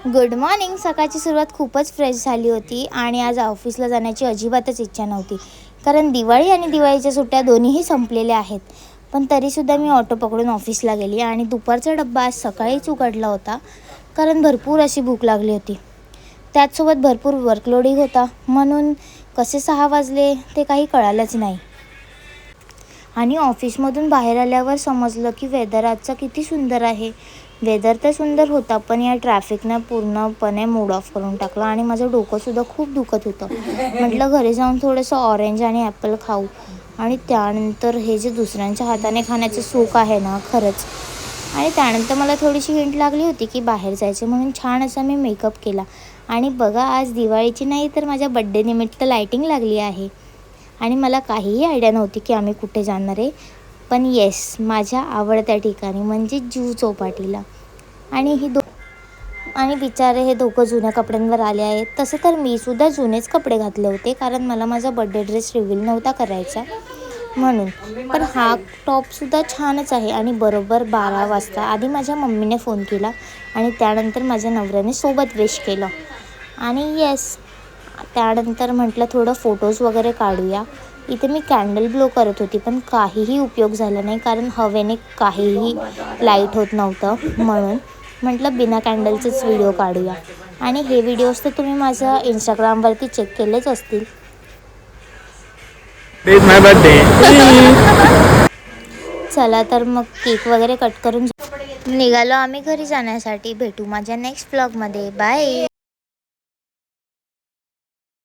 Good morning. सकाळची सुरुवात खूपच फ्रेश झाली होती आणि आज ऑफिसला जाण्याची अजिबातच इच्छा नव्हती, कारण दिवाळी आणि दिवाळीच्या सुट्ट्या दोन्हीही संपलेल्या आहेत. पण तरीसुद्धा मी ऑटो पकडून ऑफिसला गेली आणि दुपारचा डब्बा आज सकाळीच उघडला होता, कारण भरपूर अशी भूक लागली होती. त्याचसोबत भरपूर वर्कलोडही होता, म्हणून कसे 6 वाजले ते काही कळालंच नाही. आणि ऑफिसमधून बाहेर आल्यावर समजलं की वेदर आजचा किती सुंदर आहे. वेदर तर सुंदर होता, पण या ट्रॅफिकनं पूर्णपणे मूड ऑफ करून टाकलं आणि माझं डोकंसुद्धा खूप दुखत होतं. म्हटलं घरी जाऊन थोडंसं ऑरेंज आणि ॲपल खाऊ, आणि त्यानंतर हे जे दुसऱ्यांच्या हाताने खाण्याचं सुख आहे ना, खरंच. आणि त्यानंतर मला थोडीशी हिंट लागली होती की बाहेर जायचं, म्हणून छान असा मी मेकअप केला. आणि बघा, आज दिवाळीची नाही तर माझ्या बड्डेनिमित्त लायटिंग लागली आहे. आणि मला काहीही आयडिया नव्हती की आम्ही कुठे जाणार आहे, पण येस, माझ्या आवडत्या ठिकाणी म्हणजे जुहू चौपाटीला. आणि बिचारे हे दोघं जुन्या कपड्यांवर आले आहेत. तसं तर मी सुद्धा जुनेच कपडे घातले होते, कारण मला माझा बड्डे ड्रेस रिव्हील नव्हता करायचा म्हणून. पण हा टॉपसुद्धा छानच आहे. आणि बरोबर 12 वाजता आधी माझ्या मम्मीने फोन केला आणि त्यानंतर माझ्या नवऱ्याने सोबत विश केलं. आणि येस, त्यानंतर म्हटलं थोडं फोटोज वगैरे काढूया. इथे मी कॅन्डल ब्लो करत होती, पण काहीही उपयोग झाला नाही, कारण हवेने काहीही लाईट होत नव्हतं. म्हणून म्हटलं बिना कॅन्डलचेच व्हिडिओ काढूया. आणि हे व्हिडिओज तर तुम्ही माझ्या इंस्टाग्रामवरती चेक केलेच असतील. चला तर मग केक वगैरे कट करून निघालो आम्ही घरी जाण्यासाठी. भेटू माझ्या नेक्स्ट व्लॉगमध्ये. बाय.